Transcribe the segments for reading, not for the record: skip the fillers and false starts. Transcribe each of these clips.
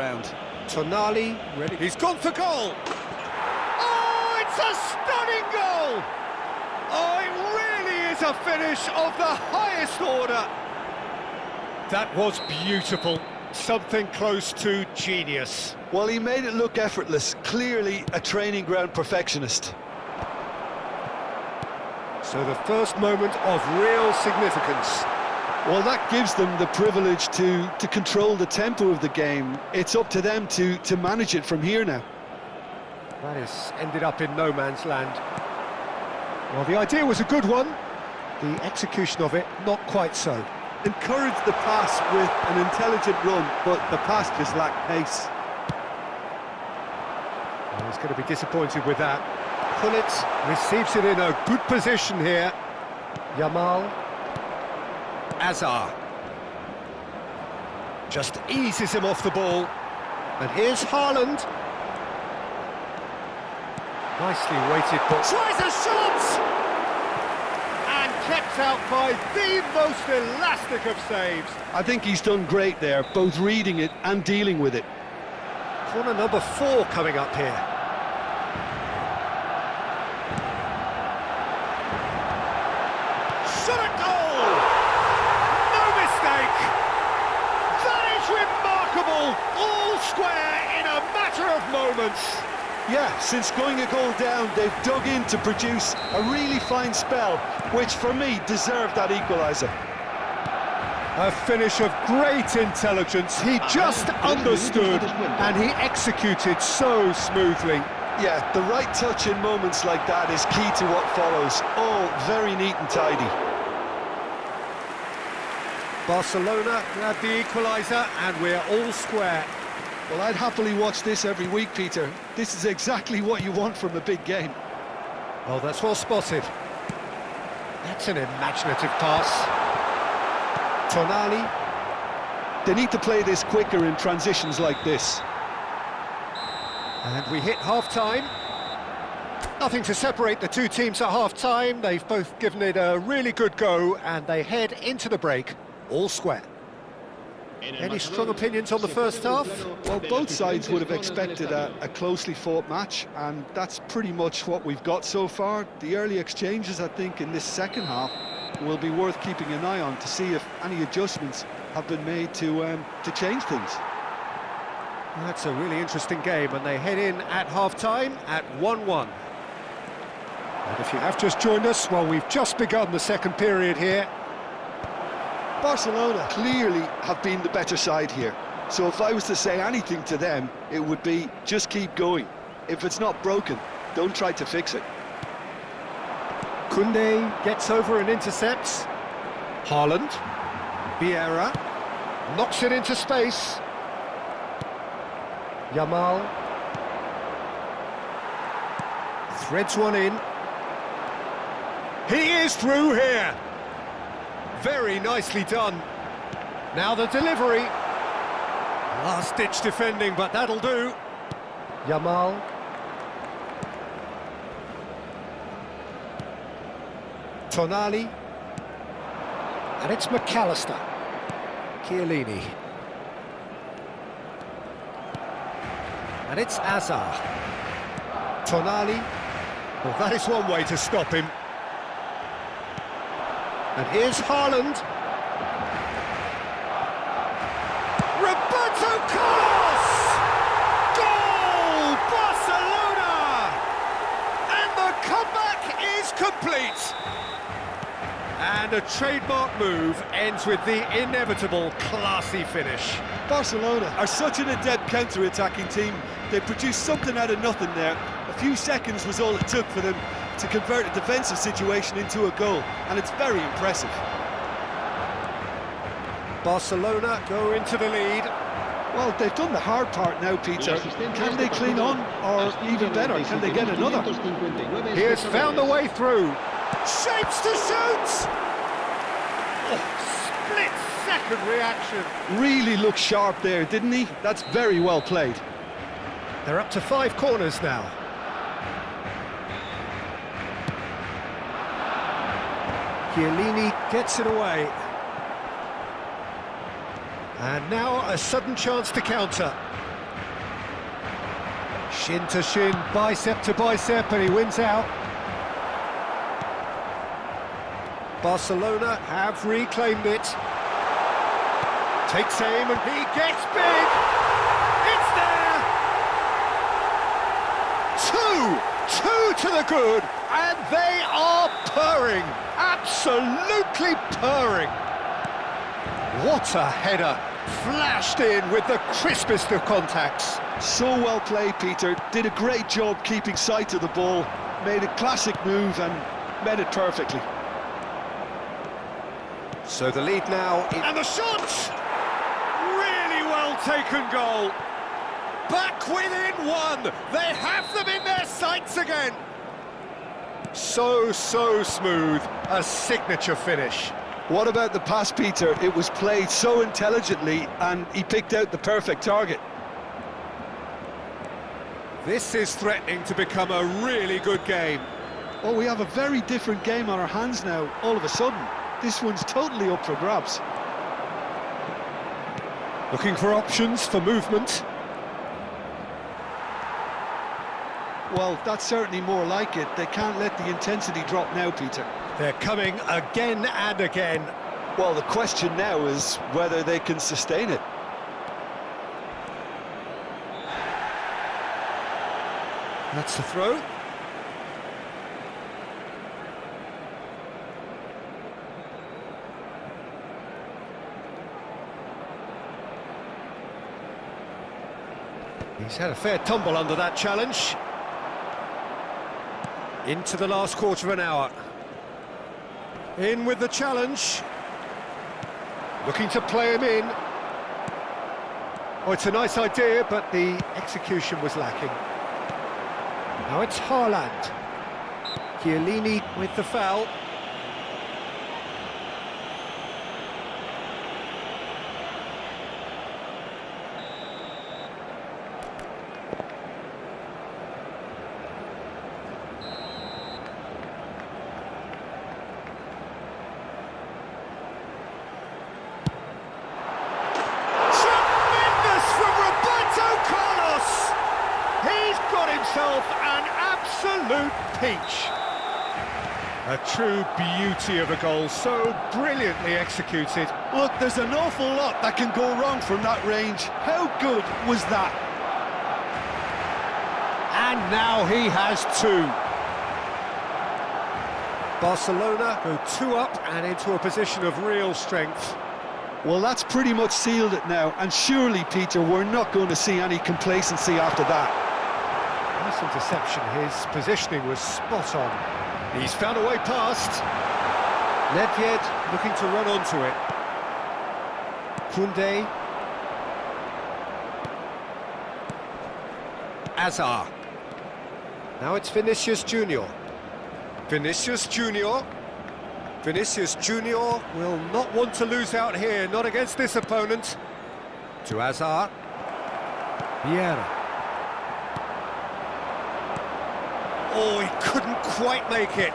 around. Tonali, ready. He's gone for goal! Oh, it's a stunning goal! Oh, it really is a finish of the highest order. That was beautiful. Something close to genius. Well, he made it look effortless. Clearly a training ground perfectionist. So the first moment of real significance. Well, that gives them the privilege to control the tempo of the game. It's up to them to manage it from here now. That has ended up in no man's land. Well, the idea was a good one. The execution of it, not quite so. Encouraged the pass with an intelligent run, but the pass just lacked pace. Well, he's going to be disappointed with that. Pullet receives it in a good position here. Yamal. Azar. Just eases him off the ball. And here's Haaland. Nicely weighted, but tries a shot! And kept out by the most elastic of saves. I think he's done great there, both reading it and dealing with it. Corner number 4 coming up here. Shot at goal! No mistake! That is remarkable! All square in a matter of moments. Yeah, since going a goal down, they've dug in to produce a really fine spell, which for me deserved that equaliser. A finish of great intelligence. He just understood and he executed so smoothly. Yeah, the right touch in moments like that is key to what follows. All very neat and tidy. Barcelona grab the equaliser and we're all square. Well, I'd happily watch this every week, Peter. This is exactly what you want from a big game. Oh, that's well spotted. That's an imaginative pass. Tonali. They need to play this quicker in transitions like this. And we hit half-time. Nothing to separate the two teams at half-time. They've both given it a really good go and they head into the break all square. Any strong opinions on the first half? Well, both sides would have expected a closely fought match, and that's pretty much what we've got so far. The early exchanges, I think, in this second half will be worth keeping an eye on to see if any adjustments have been made to change things. That's a really interesting game, and they head in at half-time at 1-1. And if you have just joined us, well, we've just begun the second period here. Barcelona clearly have been the better side here. So if I was to say anything to them, it would be just keep going. If it's not broken, don't try to fix it. Koundé gets over and intercepts. Haaland. Vieira. Knocks it into space. Yamal. Threads one in. He is through here. Very nicely done. Now the delivery. Last-ditch defending, but that'll do. Yamal. Tonali. And it's McAllister. Chiellini. And it's Azar. Tonali. Well, that is one way to stop him. And here's Haaland. Roberto Carlos! Goal! Barcelona! And the comeback is complete. And a trademark move ends with the inevitable classy finish. Barcelona are such an adept counter-attacking team. They produced something out of nothing there. A few seconds was all it took for them to convert a defensive situation into a goal, and it's very impressive. Barcelona go into the lead. Well, they've done the hard part now, Peter. Can they clean on, or even better, can they get another? He has found a way through. Shapes to shoot! Oh, split-second reaction. Really looked sharp there, didn't he? That's very well played. They're up to 5 corners now. Chiellini gets it away. And now a sudden chance to counter. Shin to shin, bicep to bicep, and he wins out. Barcelona have reclaimed it. Takes aim and he gets big! It's there! Two to the good, and they are purring, absolutely purring. What a header, flashed in with the crispest of contacts. So well played, Peter. Did a great job keeping sight of the ball, made a classic move and met it perfectly. So the lead now, and the shot! Really well taken goal. Back within one. They have them in their sights again. So smooth. A signature finish. What about the pass, Peter? It was played so intelligently and he picked out the perfect target. This is threatening to become a really good game. Oh, we have a very different game on our hands now, all of a sudden. This one's totally up for grabs. Looking for options for movement. Well, that's certainly more like it. They can't let the intensity drop now, Peter. They're coming again and again. Well, the question now is whether they can sustain it. That's the throw. He's had a fair tumble under that challenge. Into the last quarter of an hour. In with the challenge. Looking to play him in. Oh, it's a nice idea, but the execution was lacking. Now it's Haaland. Chiellini with the foul. An absolute peach. A true beauty of a goal, so brilliantly executed. Look, there's an awful lot that can go wrong from that range. How good was that? And now he has two. Barcelona go 2 up and into a position of real strength. Well, that's pretty much sealed it now, and surely, Peter, we're not going to see any complacency after that. Nice interception, his positioning was spot on. He's found a way past. Nedved looking to run onto it. Koundé. Azar. Now it's Vinicius Junior. Vinicius Junior. Vinicius Junior will not want to lose out here, not against this opponent. To Azar. Vieira. Oh, he couldn't quite make it.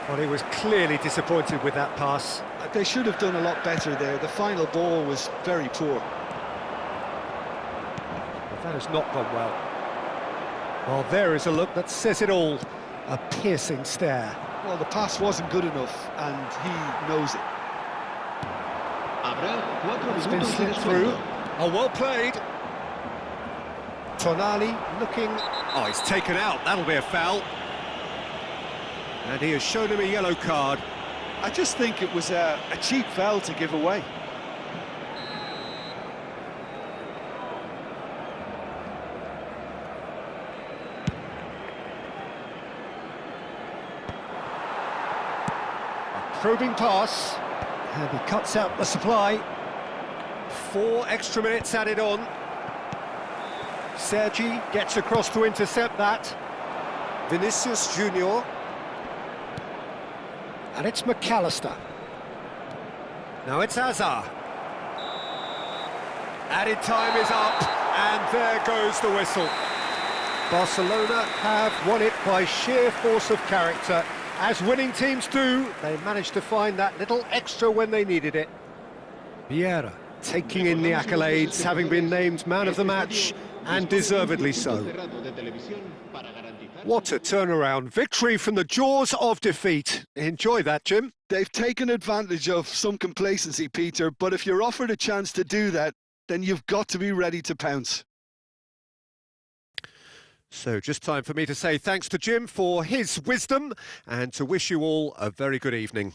Well, he was clearly disappointed with that pass. They should have done a lot better there. The final ball was very poor. But that has not gone well. Well, there is a look that says it all. A piercing stare. Well, the pass wasn't good enough, and he knows it. He's been slipped through. Oh, well played. Tonali looking... Oh, he's taken out. That'll be a foul. And he has shown him a yellow card. I just think it was a cheap foul to give away. Probing pass, and he cuts out the supply. 4 extra minutes added on. Sergi gets across to intercept that. Vinicius Junior. And it's McAllister. Now it's Azar. Added time is up, and there goes the whistle. Barcelona have won it by sheer force of character. As winning teams do, they managed to find that little extra when they needed it. Vieira. taking in the accolades, having been named man of the match, and deservedly so. What a turnaround. Victory from the jaws of defeat. Enjoy that, Jim. They've taken advantage of some complacency, Peter, but if you're offered a chance to do that, then you've got to be ready to pounce. So just time for me to say thanks to Jim for his wisdom and to wish you all a very good evening.